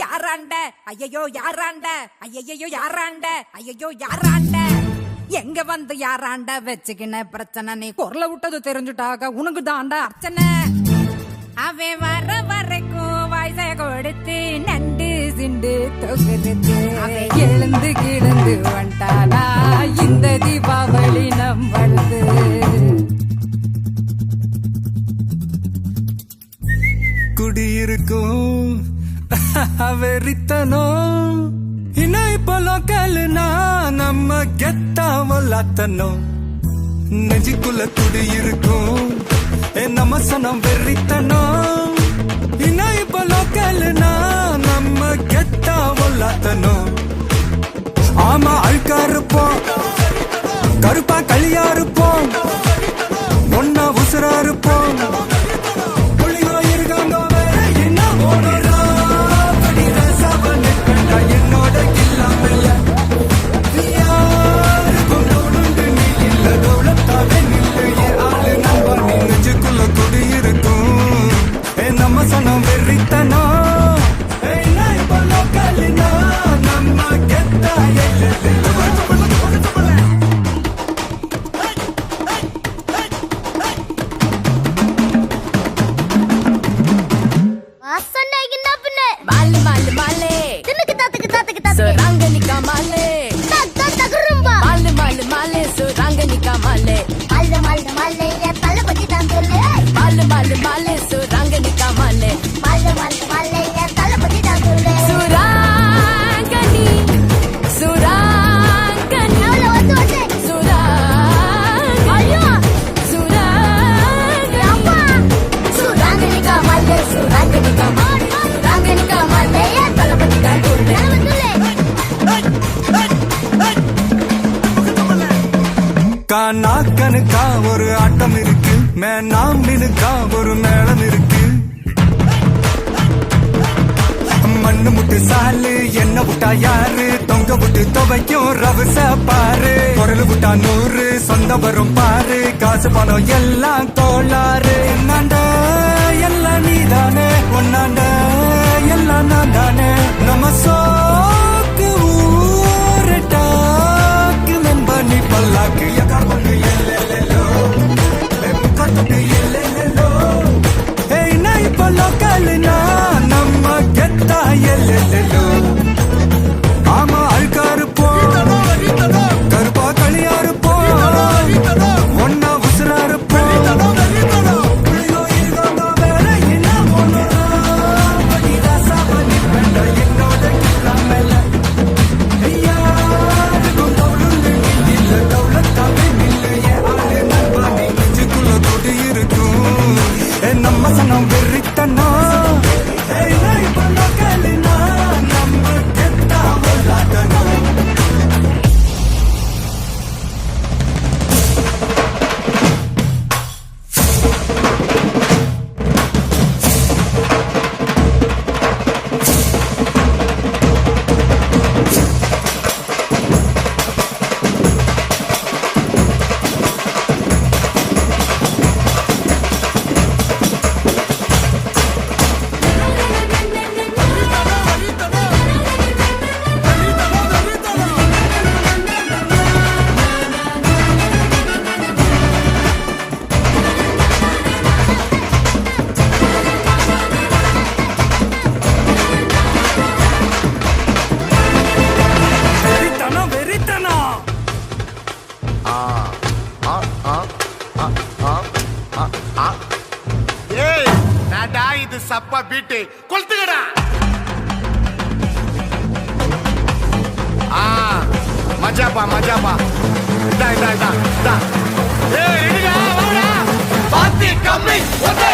யாராண்ட ஐயையோ யாராண்ட ஐயையோ யாராண்ட ஐயையோ யாராண்ட எங்க வந்து யாராண்ட வச்சுக்கின பிரச்சனை நீ குரல விட்டது தெரிஞ்சுட்டாக உனக்கு தாண்டா அர்ச்சனை அவன் வர வரைக்கும் வயசை கொடுத்து நண்டு சிண்டு தொகுது எழுந்து கிடந்து வந்தானா இந்த தீபாவளி நம்மளது குடியிருக்கும் வெறித்தனம் இன்னும் இப்போ லோக்கல்னா நம்ம கெத்தாமலாத்தனும் நெஞ்சுக்குள்ள குடியிருக்கும் நம்ம சனம் வெறித்தனம் இன்னும் இப்போ லோக்கல்னா நம்ம கெத்தாமலாத்தனும் ஆமா அழுக்கா இருப்போம் கருப்பா களியா இருப்போம் ஒன்னா உசுரா இருப்போம் நாக்கனுக்கா ஒரு ஆட்டம் இருக்கு மேனாமினுக்கா ஒரு மேளம் இருக்கு மண்ணு முட்டு சாலு என்ன விட்டா யாரு தொங்க விட்டு துவைக்கும் ரவுச பாரு குரல் விட்டா 100 சொந்த வரும் பாரு காசு பணம் எல்லாம் கோளாறு என்னாண்ட எல்லாம் நீதானே ஒன்னாண்ட எல்லாம் நான் தானே நம்ம சோக்கு ஊரட்டாக்கு நண்பனி பல்லாக்கு நம்ம கெத்தா எல்லோ ஆமா அழுக்கா இருப்போம் கருப்பா களியா இருப்போம் ஒன்னா உசுரா இருப்போம் நம்ம சனம் வெறித்தனா இது சப்பா பீட்டு கொளுத்துக்கடா மஜாப்பா மஜாப்பா இதா இதா இதா இதா ஏய் ரெடிடா வாடா பாத்தி கம்மி ஓகே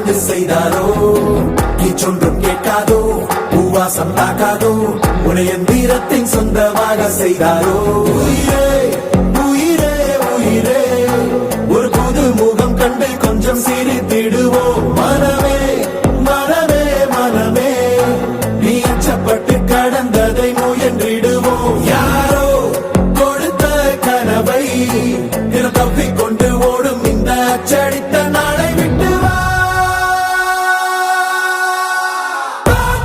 கொண்டு செய்தாரோ நீ சொன்றும் கேட்காதோ பூவாசம் தாக்காதோ உனைய தீரத்தின் சொந்தமாக செய்தாரோ உயிரே உயிரே உயிரே ஒரு புது முகம் கண்டு கொஞ்சம் சிரித்திடுவோம் மனமே மனமே மனமே நீ அச்சப்பட்டு கடந்ததை முயன்றிடுவோம் யாரோ கொடுத்த கனவை தினம் தப்பிக்கொண்டு ஓடும் இந்த அச்சடித்த நாளை விட்டு வா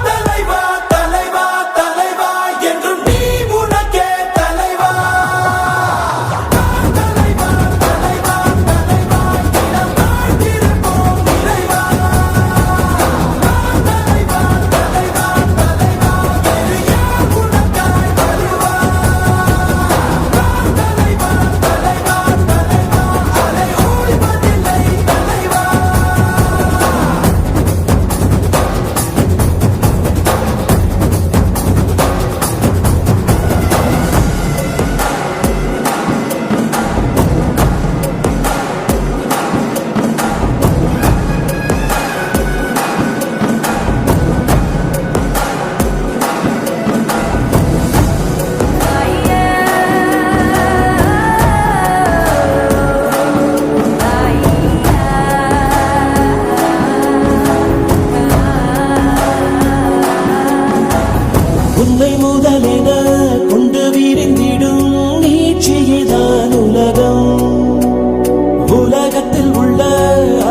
தலைவா தலைவா தலைவா என்றும் நீ உனக்கே தலைவா தலைவா தலைவா தலைவா தினம் வாழ்ந்திருப்போம் இறைவா தலைவா தலைவா தலைவா வேறு யார் உனக்காய் வருவா தலைவா தலைவா தலைவா அலை ஓய்வதில்லை தலைவா உன்னை முதலென கொண்டு விரிந்திடும் நீட்சியேதான் உலகம் உலகத்தில் உள்ள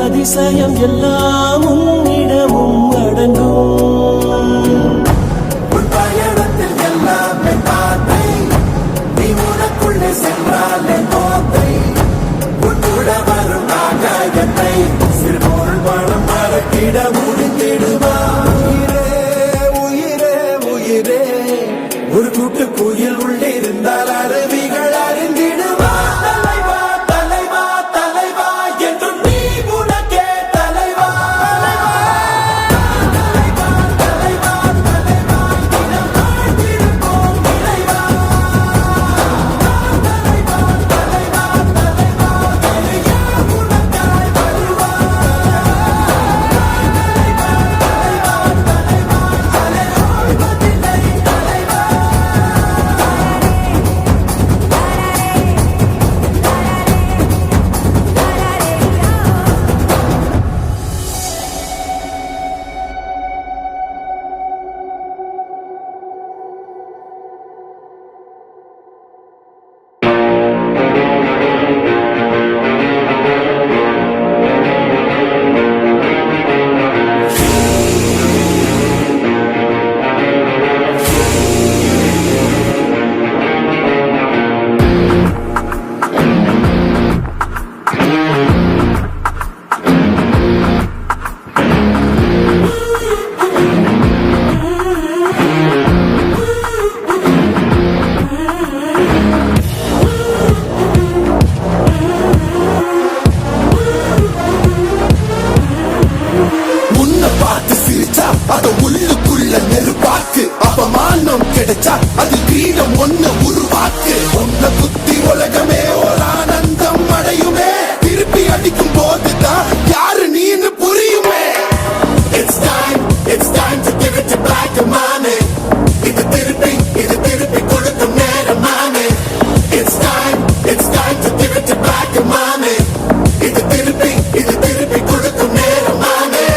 அதிசயம் எல்லாம் உன்னிடமும் அடங்கும் உன் பயணத்தில் எல்லாமே பாதை நீ உனக்குள்ளே சென்றாலே போதை உன் கூட வரும் ஆகாயத்தை சிறுபொருள் பணம் மறக்கிட முடிந்திடுவா உயிரே உயிரே உயிரே ஒரு கூட்டு குயில் உள்ளே இருந்தால் அருவிகள் அறிந்திடுவா தலைவா தலைவா தலைவா என்றும் நீ உனக்கே தலைவா தலைவா தலைவா தலைவா தினம் வாழ்ந்திருப்போம் இறைவா தலைவா தலைவா தலைவா வேறு யார் உனக்காய் வருவா தலைவா தலைவா தலைவா அலை ஓய்வதில்லை தலைவா உன்னை பார்த்து சிரிச்சா அத உள்ளுக்குள்ள நெருப்பாக்கு அப்பமானம் கிடைச்சா அது கிரீடம் ஒண்ணு உருவாக்கு உன்னை குத்தி உலகமே ஒரு ஆனந்தம் அடையுமே திருப்பி அடிக்கும் போதுதான் யாரு நீன்னு புரியுமே It's time to give it to black and money இது திருப்பி கொடுக்கும் நேரம் மானே It's time to give it to black and money இது திருப்பி கொடுக்கும் நேரம் மானே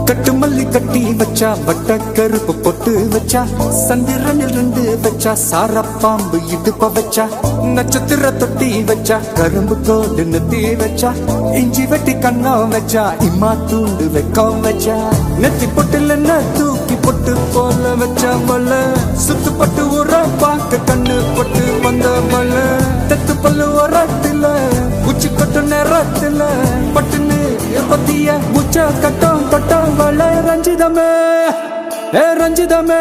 கட்டு மல்லி கட்டி வச்சா வட்ட கருப்பு பொட்டு வச்சா சந்திரனில் 2 வச்சா சாரப்பாம்பு இடுப்ப வச்சா நட்சத்திர தொட்டி வச்சா கரும்பு கோடு நெத்தி வச்சா இஞ்சி வெட்டி கண்ணம் வச்சா இம்மா தூண்டு வெக்கம் வச்சா நெத்தி பொட்டுல தூக்கி பொட்டு போல வச்சா மல்ல சுத்து பட்டு உர பாக்க கண்ணு பொட்டு வந்த மல்ல தத்து பல்லு உரத்துல உச்சி கொட்டு நேரத்துல பட்டுன்னு பத்திய முச்ச கட்டம் தொட்டம் வள ரஞ்சிதமே ஏ ரஞ்சிதமே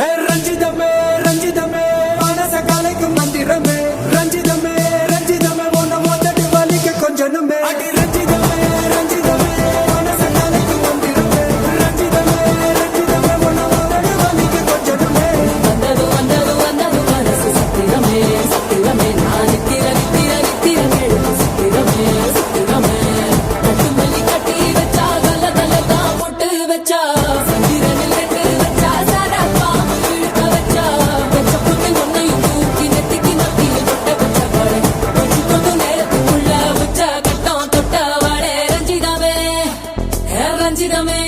ஏ ரஞ்சிதமே ரஞ்சிதமே மனச கலைக்கும் மந்திரமே ரஞ்சிதமே ரஞ்சிதமே உன்னை மொத்தடி வலிக்க கொஞ்சனுமே அடி ரஞ்சிதமே ரஞ்சிதமே மனச கலைக்கும் மந்திரமே ரஞ்சிதமே ரஞ்சிதமே உன்னை மொத்தடி வலிக்க கொஞ்சனுமே வந்தது வந்தது வந்தது மனசு சத்திரமே சத்திரமே நான் நித்திர நித்திர நித்திர சத்திரமே சத்திரமே கட்டுமல்லி கட்டி வச்சா கல்ல கல்ல தான் போட்டு வச்சா சந்திரனில் 2 வச்சா சாரப்பா இழுக்க வச்சா வச்ச புட்டு ஒன்னையும் தூக்கி நெத்திக்கு நத்தியில் தொட்ட வச்ச பாடு வச்சு கொண்டு நேரத்துக்குள்ள உச்ச கட்டம் தொட்ட வாடே ரஞ்சிதமே ரஞ்சிதமே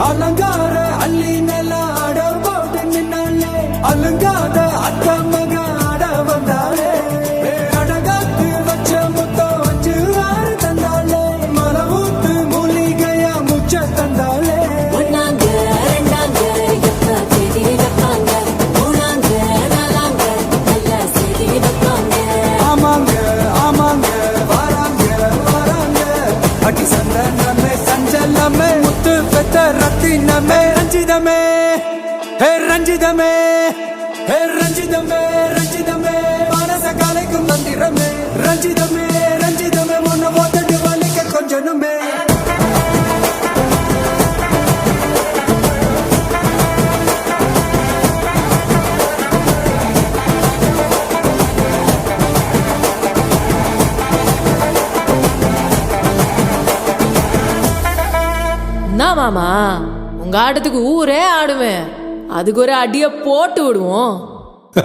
அலங்கார அள்ளி நில ஆட போட்டு நின்னாலே அலங்காத அக்கா மக ஆட வந்தாலே அடகாத்து வச்ச முத்தம் வச்சு ஆறு தந்தாலே மரவூத்து மூலிகையா முச்ச தந்தாலே ஒன்னாங்க ரெண்டாங்க எப்ப செய்தி வைப்பாங்க மூணாங்க நாலாங்க நல்ல செய்தி வைப்பாங்க ஆமாங்க ஆமாங்க வராங்க வராங்க அடி சந்தனமே சஞ்சலமே முத்து பெத்த ரத்தினமே ரஞ்சிதமே ஹே ரஞ்சிதமே ஹே ரஞ்சிதமே ரஞ்சிதமே மனச கலைக்கும் மந்திரமே ரஞ்சிதமே ரஞ்சிதமே உன்னை ஓத்தட்டு வலிக்க கொஞ்சனுமே என்ன மாமா உங்க ஆட்டத்துக்கு ஊரே ஆடுவேன் அதுக்கு ஒரு அடிய போட்டு விடுவோம்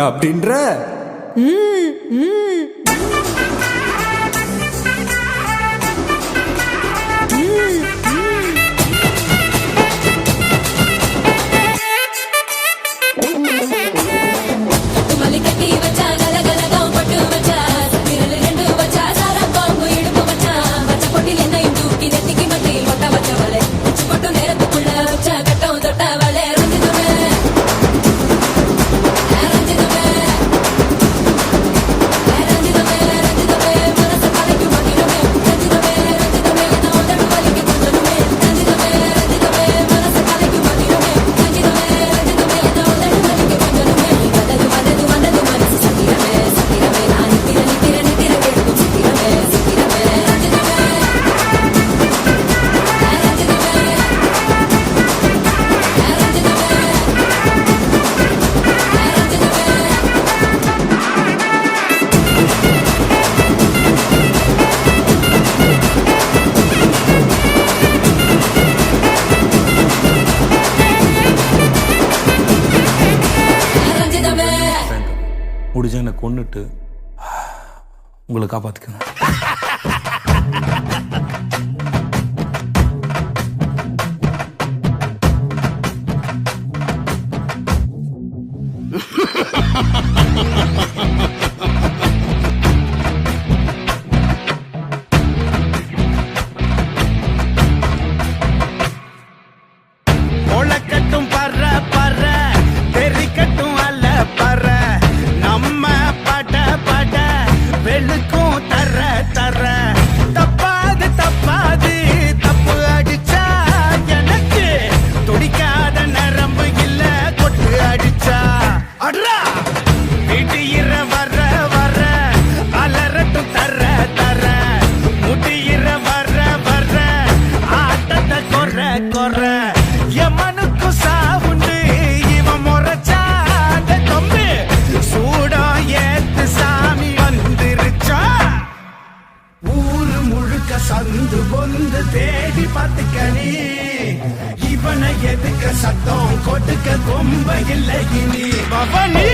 அப்படின்ற மல்லி கட்டி வச்சா கல கல தான் பட்டு வச்சா சத்திரனில் 2 வச்சா சாரப்பாம்பு இடுப்பு வச்சா வச்ச பொட்டில் என்னையும் தூக்கி நெத்திக்கு மத்தியில் ஒட்ட வச்சவளே உச்சி கொட்டு நேரத்துக்குள்ள வச்ச கட்டம் தொட்டவளே ரஞ்சிதமே ரஞ்சிதமே ரஞ்சிதமே ரஞ்சிதமே மனச கலைக்கும் மந்திரமே ரஞ்சிதமே ரஞ்சிதமே நான் உதடு வலிக்க கொஞ்சனுமே ரஞ்சிதமே ரஞ்சிதமே மனச கலைக்கும் மந்திரமே ரஞ்சிதமே ரஞ்சிதமே நான் உதடு வலிக்க கொஞ்சனுமே வந்தது வந்தது வந்தது மனசு சத்திரமே சத்திரமே நான் நித்திர நித்திர நித்திர கேட்கும் சத்திரமே சத்திரமே ரஞ்சிதமே ரஞ்சிதமே முடிஞ்ச என்னை கொன்னுட்டு உங்களை காப்பாற்றிக்கணும். சத்தம் கொடுக்க கொம்ப இல்லை இனி பவனி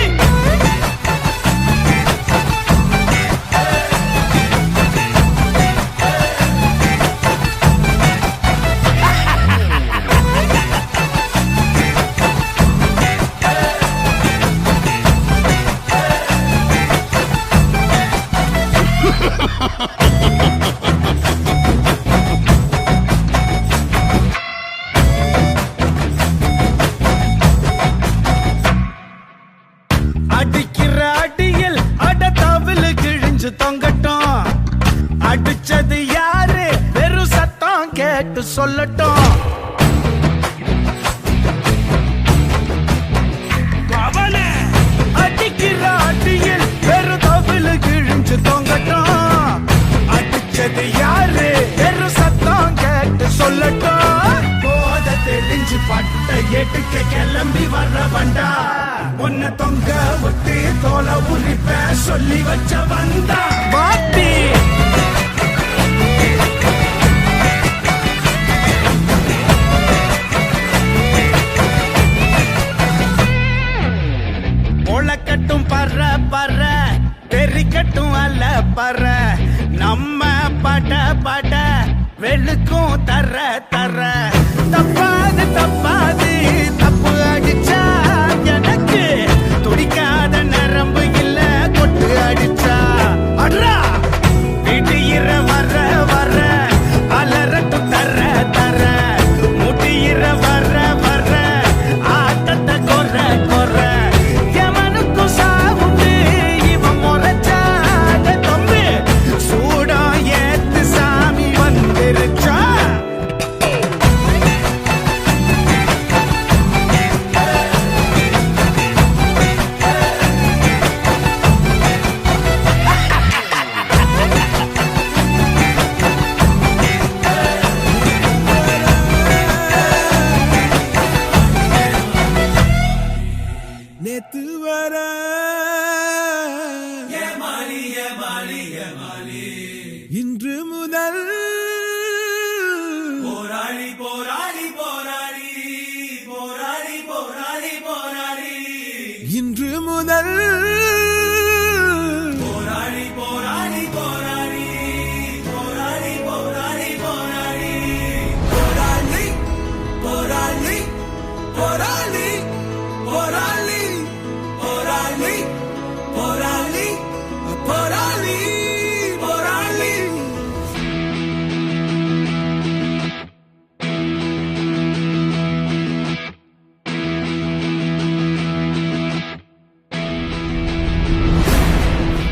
அடிக்கிற அடியில் அடத்தாவில் கிழிஞ்சு தொங்கட்டும் அடிச்சது யாரு வெறும் சத்தம் கேட்டு சொல்லட்டும் அடிக்கிற அடியில் வெறும் தவில் கிழிஞ்சு தொங்கட்டும் அடிச்சது யாரு வெறும் சத்தம் கேட்டு சொல்லட்டும் போத தெளிஞ்சு பட்ட எடுக்க கிளம்பி வர வண்டா உன்னை தொங்க விட்டு தோலை உரிப்ப சொல்லி வச்ச வந்தா வாட்டி ஒளக்கட்டும் பற பற தெரிக்கட்டும் அல்ல பற நம்ம பட பட வெளுக்கும் தர தர தப்பாது தப்பாது தப்பு அடிச்சா எனக்கு துடிக்காத நரம்பு இல்ல கொட்டு அடிச்சா அட்ரா விடியிற வர வர அலரட்டு தர தர முடியிற வர வர ஆட்டத்தை கொற கொற எவனுக்கும் சாவுண்டு இவன் முறைச்சாட தம்பி சூடம் ஏத்து சாமி வந்துருச்சா நேத்து வர இன்று முதல் போராளி போராளி போராளி போராளி போராளி போராளி இன்று முதல் போராளி போராளி போராளி போராளி போராளி போராளி போராளி போராளி போராளி போராளி போராளி போராளி போராளி போராளி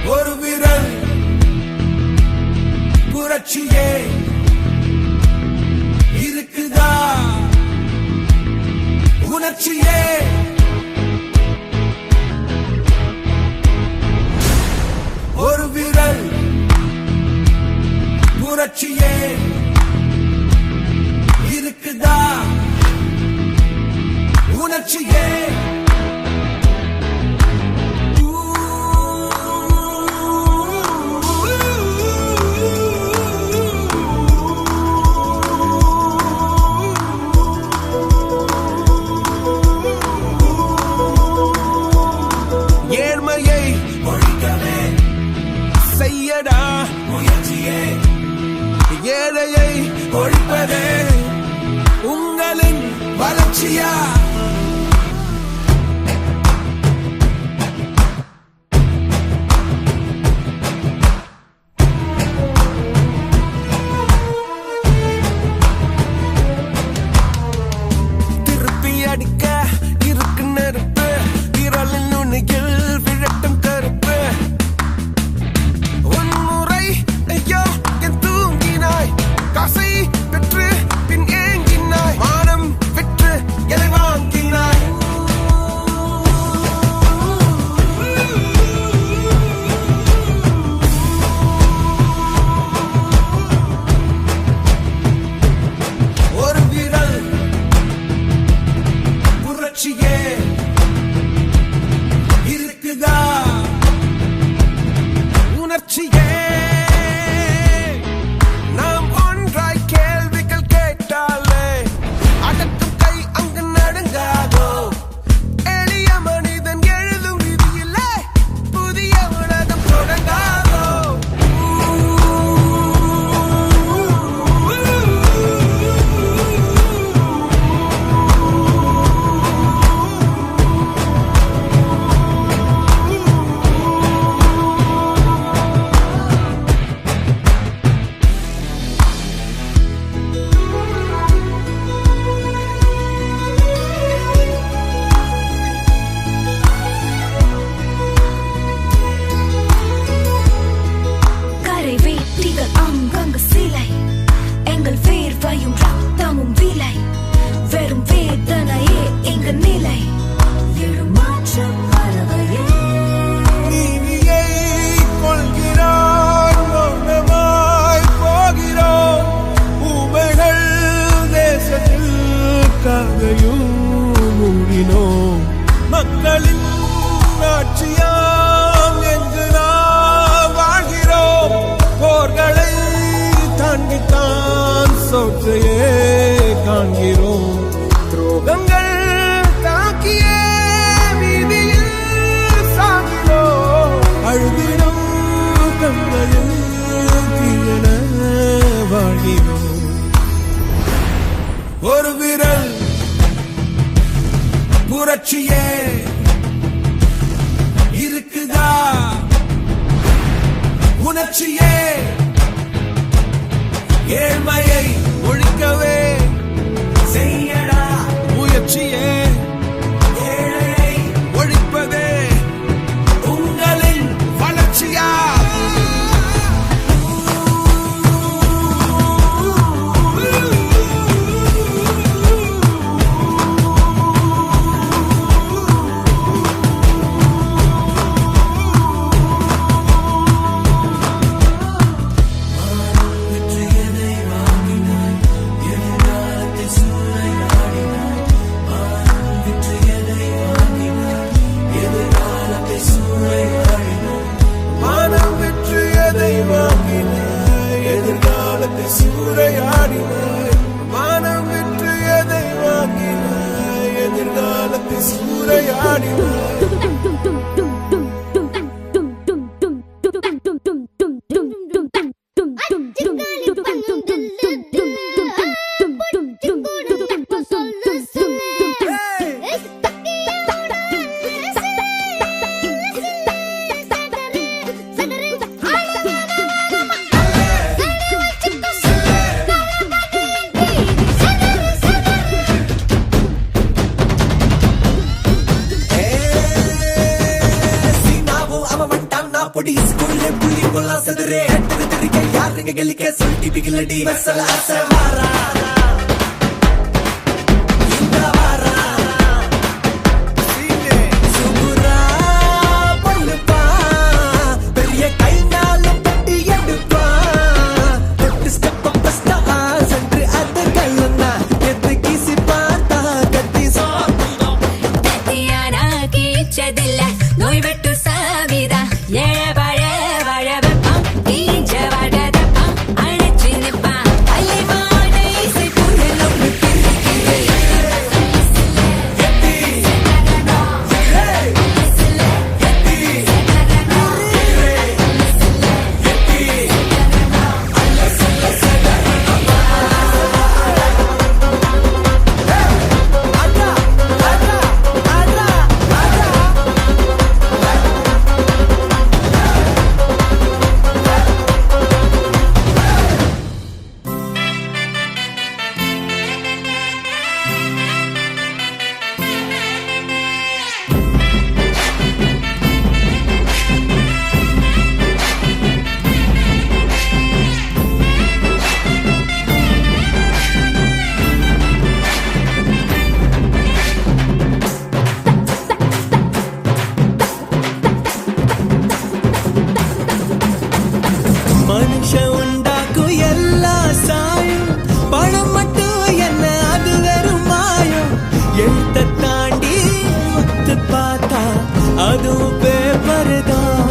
ஒரு விரல் புரட்சியே இருக்குதா உணர்ச்சியே ஒரு விரல் புரட்சியே இருக்குதா உணர்ச்சியே ஏழ்மையை ஒழிக்கவே செய்யடா முயற்சியே ஏழையை ஒழிப்பதே உங்களின் வளர்ச்சியா திருப்பி அடிக்க இருக்கு நெருப்பு விரலின் நுனியில் விழட்டும் கருப்பு உன்முறை ஐயோ என் தூங்கினாய் காசை பெற்று பின் ஏங்கினாய் மானம் விற்று எதை வாங்கி வளர்ச்சியே ஏழ்மையை ஒழிக்கவே செய்யடா முயற்சியே ஏழையை ஒழிப்பதே உங்களின் வளர்ச்சியா மானம் விற்று எதை வாங்கினாய் எதிர்காலத்தை சூறையாடினாய் மானம் விற்று எதை வாங்கினாய் எதிர்காலத்தை சூறையாடினாய் பொடி ஸ்கூல்ல புள்ளி கொல்லா சதுரே எட்டு திரிக்க யாருங்க கலிக்க சொல்லிட்டு பிகிலடி வசல அசவாரா இந்த வாரா சீனே சுகுரா பல்லுப்பா பெரிய கைனால பட்டி எடுப்பா எட்டு ஸ்டெப் பஸ்டா சென்று அது கல்லுனா எது கிசி பார்த்தா கத்தி சாப்பிடா கத்தியானா கீச்சதில்ல நோய் வெட்டு சாவிதா மனுஷ உண்டாக்கும் எல்லா சாயம் பணம் மட்டும் என்ன அது வெறும் மாயம் எழுத்த தாண்டி ஒத்து பார்த்தா அதுவும் பேப்பர் தான்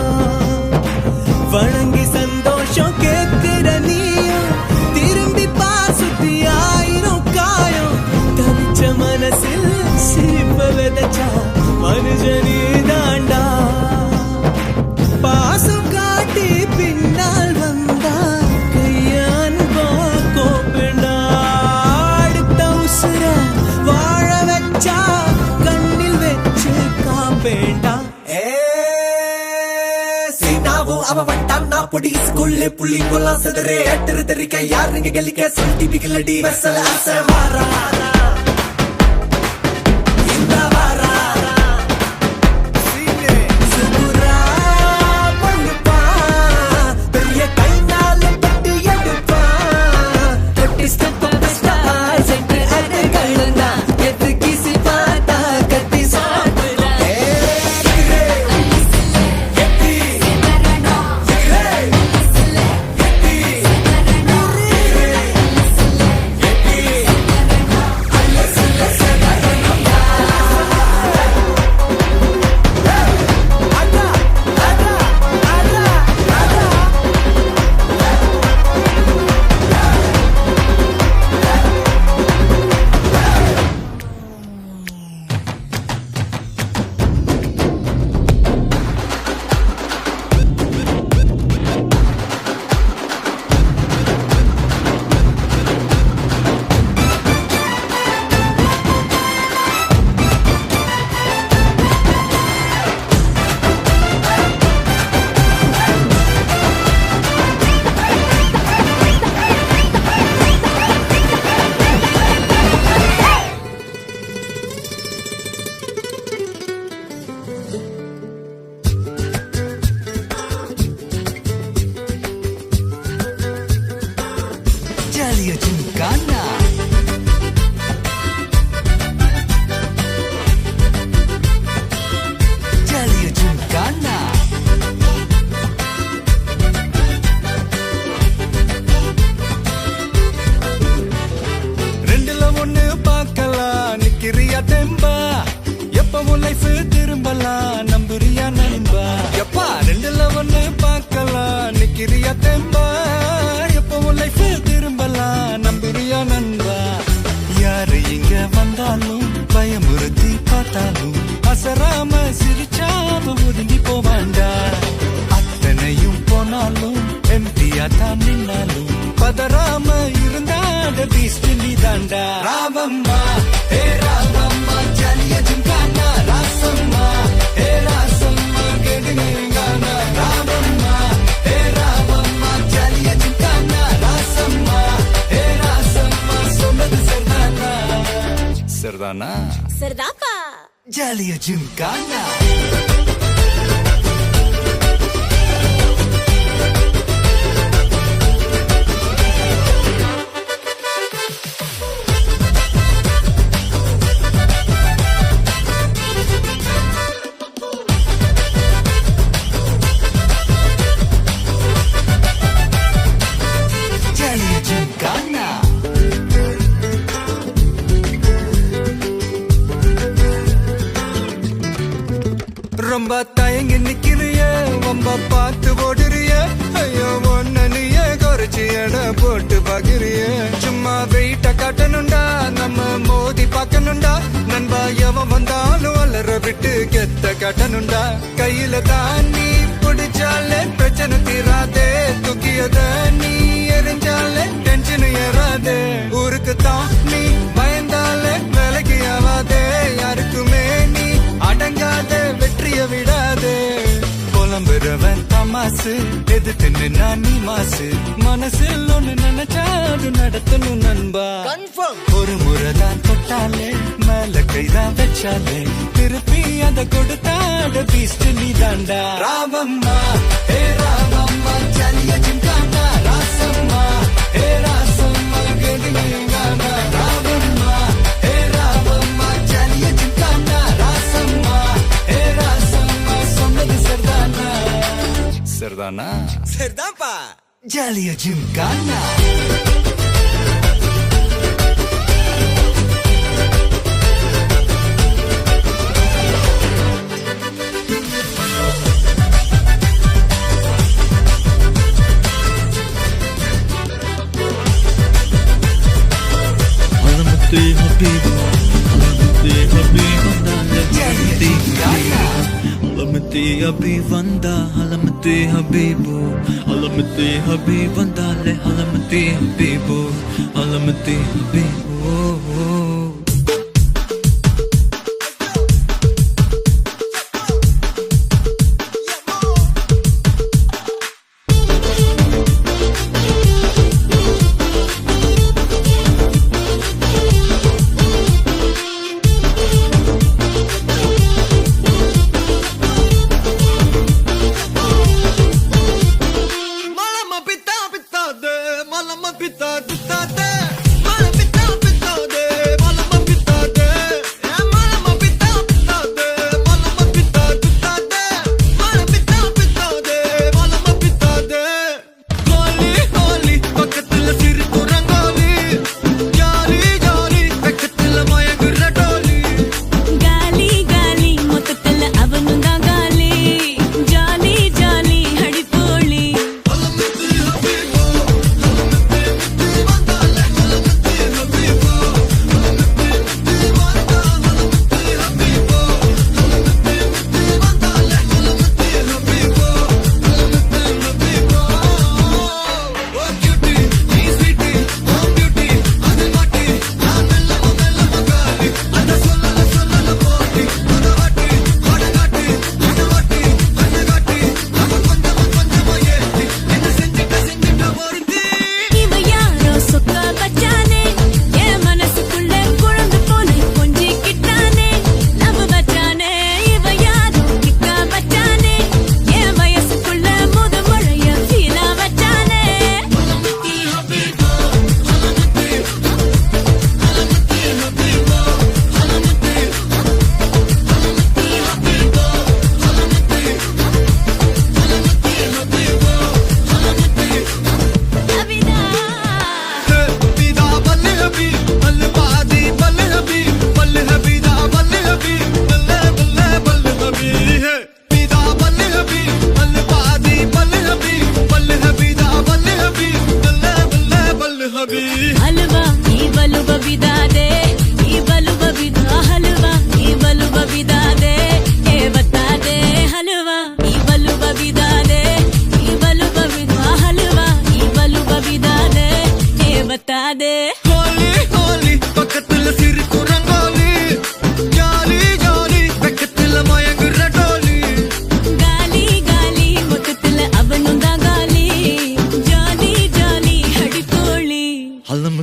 வணங்கி சந்தோஷம் கேட்கிற நீயும் திரும்பி பாசுத்தி ஆயிரம் காயம் தவிச்ச மனசில் சிரிப்ப விதைச்சா மனுஷனி தாண்டா பாசம் காட்டி பின்னால் வந்தா கையான் கோப்பிண்டா அடுத்த உசுர வாழ வச்சா கண்ணில் வச்சு காப்பேண்டா சீனாவும் அவ வட்டான் நான் பொடி ஸ்கூல்ல புள்ளி கொல்லா சதுரே எட்டு தெரிக்க யாருங்க கலிக்க சொல்லிட்டு பிகிலடி வசல அசவாரா இந்த வாரா சுகுரா பல்லுப்பா பெரிய கைனால பட்டி எடுப்பா தொட்டி ஸ்டெப் பஸ்டா சென்று அது கல்லுனா எது கிசி பார்த்தா கத்தி சாப்பிடா லைஃப் திரும்பலாம் நம்புறியா நண்பா எப்பா ரெண்டுல ஒண்ணு பார்க்கலாம் நிக்கிறியா தெம்பா எப்போ லைஃப் திரும்பலாம் நம்புறியா நண்பா யாரு இங்க வந்தாலும் பயமுறுத்தி பார்த்தாலும் அசராம சிரிச்சாம ஒதுங்கி போவாண்டா அத்தனையும் போனாலும் எம்டியா தான் நின்னாலும் பதறாம இருந்தாட பீஸ்ட் நீ தாண்டா ராமம்மா ஹே ராமம்மா ஜலிய ஜிங்கானா ராசம்மா ஹே ராசம்மா கெடுங்கானா ராமம்மா ஹே ராமம்மா ஜலிய ஜிங்கானா ராசம்மா ஹே ராசம்மா சொன்னது சரிதானா சரிதானா சரிதாப்பா ஜலிய ஜிங்கானா ரொம்ப தயங்கி நிக்கிறிய ரொம்ப பார்த்து ஓடுறிய ஐயோ ஒன்ன நீயே குறைச்சி எடை போட்டு பாக்குறிய சும்மா வெயிட்ட காட்டணும்டா நம்ம மோதி பார்க்கணும்டா நண்பா எவன் வந்தாலும் வளர விட்டு கெத்த காட்டணும்டா கையில தான் நீ பிடிச்சாலே பிரச்சனை தீராதே தூக்கியத நீ எரிஞ்சாலே டென்ஷன் ஏறாதே ஊருக்கு தான் நீ பயந்தாலே வேலைக்கு ஆவாதே யாருக்குமே நீ அடங்காத வெற்றிய விடாதே புலம்புறவன் தமாசு எது தின்னு நான் நீ மாசு மனசில் ஒண்ணு நினைச்சாது நடத்தணும் நண்பா ஒரு முறைதான் தொட்டாலே மேல கைதான் வச்சாலே திருப்பி அத கொடுத்தாட பீஸ்ட் நீ தாண்டா ராமம்மா ஹே ராமம்மா ஜலிய ஜிங்கானா ராசம்மா ஹே ராசம்மா கெடுங்கானா ராமம்மா ஹே ராமம்மா ஜலிய ஜிங்கானா ராசம்மா ஹே ராசம்மா சொன்னது சரிதானா சரிதானா சரிதான்ப்பா ஜலிய ஜிங்கானா Halamati Habibu, Halamati Habibu, Dale, Halamati Habibu, Halamati Habibu. Malama pita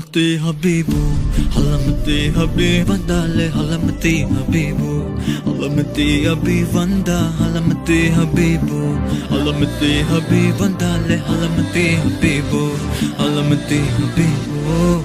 halamati habibu halamati habib vandale halamati habibu halamati habib vanda halamati habibu halamati habib vandale halamati habibu halamati habibu